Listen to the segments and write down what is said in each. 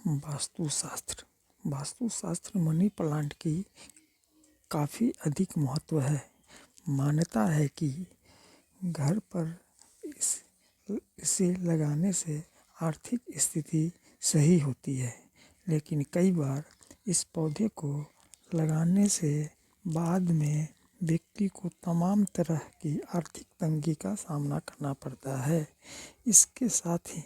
वास्तुशास्त्र। वास्तुशास्त्र money plant की काफ़ी अधिक महत्व है। मान्यता है कि घर पर इसे लगाने से आर्थिक स्थिति सही होती है, लेकिन कई बार इस पौधे को लगाने से बाद में व्यक्ति को तमाम तरह की आर्थिक तंगी का सामना करना पड़ता है। इसके साथ ही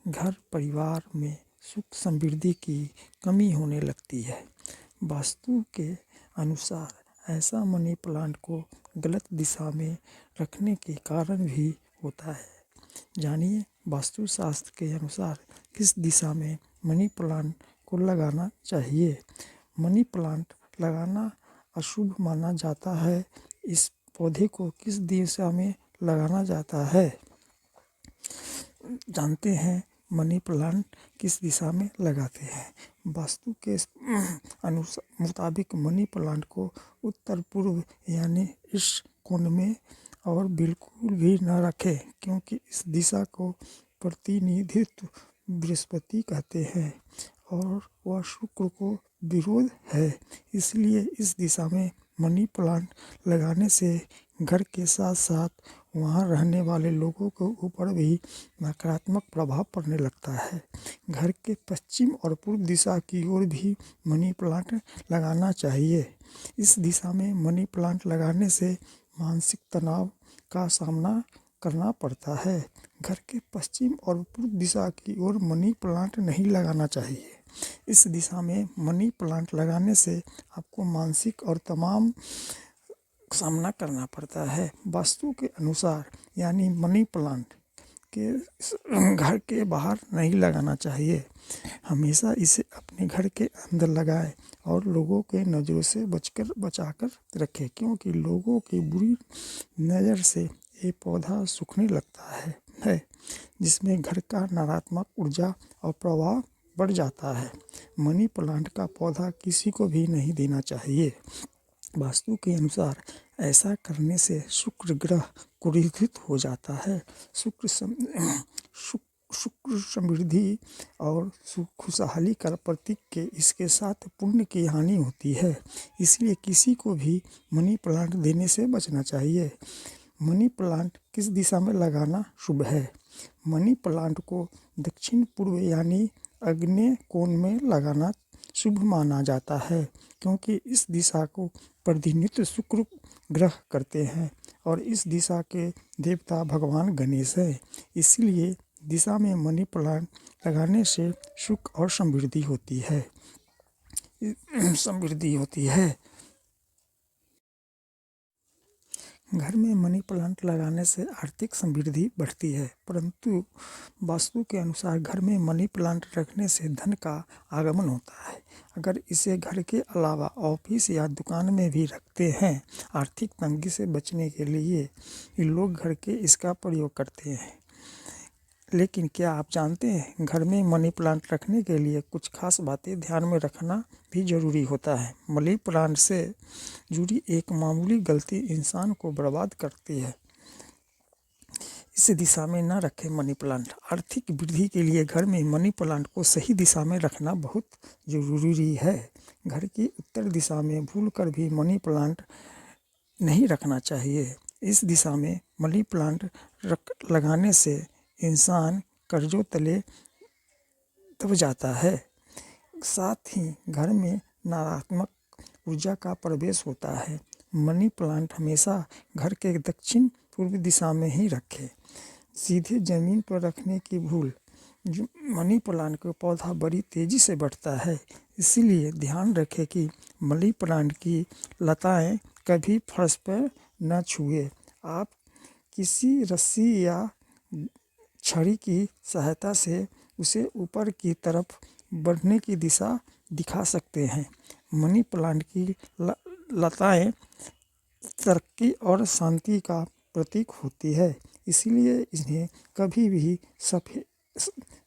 घर परिवार में सुख समृद्धि की कमी होने लगती है। वास्तु के अनुसार ऐसा मनी प्लांट को गलत दिशा में रखने के कारण भी होता है। जानिए वास्तुशास्त्र के अनुसार किस दिशा में मनी प्लांट को लगाना चाहिए। मनी प्लांट लगाना अशुभ माना जाता है। इस पौधे को किस दिशा में लगाना जाता है, जानते हैं मनी प्लांट किस दिशा में लगाते हैं। वास्तु के मुताबिक मनी प्लांट को उत्तर पूर्व यानी ईस्ट कोण में और बिल्कुल भी न रखें, क्योंकि इस दिशा को प्रतिनिधित्व बृहस्पति कहते हैं और वह शुक्र को विरोध है। इसलिए इस दिशा में मनी प्लांट लगाने से घर के साथ साथ वहाँ रहने वाले लोगों के ऊपर भी नकारात्मक प्रभाव पड़ने लगता है। घर के पश्चिम और पूर्व दिशा की ओर भी मनी प्लांट लगाना चाहिए। इस दिशा में मनी प्लांट लगाने से मानसिक तनाव का सामना करना पड़ता है। घर के पश्चिम और पूर्व दिशा की ओर मनी प्लांट नहीं लगाना चाहिए। इस दिशा में मनी प्लांट लगाने से आपको मानसिक और तमाम सामना करना पड़ता है। वास्तु के अनुसार यानी मनी प्लांट के घर के बाहर नहीं लगाना चाहिए। हमेशा इसे अपने घर के अंदर लगाएं और लोगों के नज़रों से बचाकर रखें, क्योंकि लोगों की बुरी नज़र से ये पौधा सूखने लगता है जिसमें घर का नकारात्मक ऊर्जा और प्रभाव बढ़ जाता है। मनी प्लांट का पौधा किसी को भी नहीं देना चाहिए। वास्तु के अनुसार ऐसा करने से शुक्र ग्रह कुंठित हो जाता है। शुक्र समृद्धि और खुशहाली का प्रतीक के इसके साथ पुण्य की हानि होती है। इसलिए किसी को भी मनी प्लांट देने से बचना चाहिए। मनी प्लांट किस दिशा में लगाना शुभ है। मनी प्लांट को दक्षिण पूर्व यानी आग्नेय कोण में लगाना शुभ माना जाता है, क्योंकि इस दिशा को प्रतिनिधित्व शुक्र ग्रह करते हैं और इस दिशा के देवता भगवान गणेश है। इसलिए दिशा में मनी प्लांट लगाने से सुख और समृद्धि होती है। घर में मनी प्लांट लगाने से आर्थिक समृद्धि बढ़ती है, परंतु वास्तु के अनुसार घर में मनी प्लांट रखने से धन का आगमन होता है। अगर इसे घर के अलावा ऑफिस या दुकान में भी रखते हैं, आर्थिक तंगी से बचने के लिए लोग घर के इसका प्रयोग करते हैं। लेकिन क्या आप जानते हैं घर में मनी प्लांट रखने के लिए कुछ खास बातें ध्यान में रखना भी ज़रूरी होता है। मनी प्लांट से जुड़ी एक मामूली गलती इंसान को बर्बाद करती है। इस दिशा में न रखें मनी प्लांट। आर्थिक वृद्धि के लिए घर में मनी प्लांट को सही दिशा में रखना बहुत ज़रूरी है। घर की उत्तर दिशा में भूलकर भी मनी प्लांट नहीं रखना चाहिए। इस दिशा में मनी प्लांट लगाने से इंसान कर्जों तले दब जाता है। साथ ही घर में नकारात्मक ऊर्जा का प्रवेश होता है। मनी प्लांट हमेशा घर के दक्षिण पूर्व दिशा में ही रखें। सीधे ज़मीन पर रखने की भूल। मनी प्लांट का पौधा बड़ी तेज़ी से बढ़ता है, इसलिए ध्यान रखें कि मनी प्लांट की लताएं कभी फर्श पर न छुए। आप किसी रस्सी या छड़ी की सहायता से उसे ऊपर की तरफ बढ़ने की दिशा दिखा सकते हैं। मनी प्लांट की लताएं तरक्की और शांति का प्रतीक होती है, इसलिए इन्हें कभी भी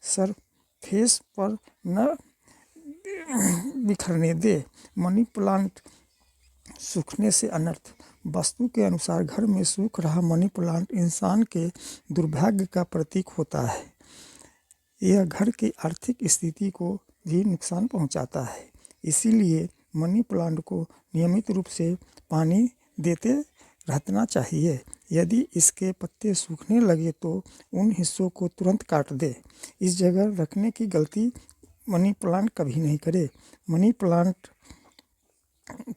सरफेस पर न बिखरने दे। मनी प्लांट सूखने से अनर्थ। वास्तु के अनुसार घर में सूख रहा मनी प्लांट इंसान के दुर्भाग्य का प्रतीक होता है। यह घर की आर्थिक स्थिति को भी नुकसान पहुंचाता है। इसीलिए मनी प्लांट को नियमित रूप से पानी देते रहना चाहिए। यदि इसके पत्ते सूखने लगे तो उन हिस्सों को तुरंत काट दे। इस जगह रखने की गलती मनी प्लांट कभी नहीं करे। मनी प्लांट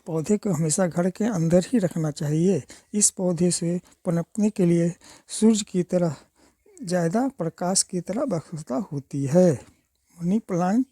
पौधे को हमेशा घर के अंदर ही रखना चाहिए। इस पौधे से पनपने के लिए सूरज की तरह ज़्यादा प्रकाश की तरह आवश्यकता होती है। Money plant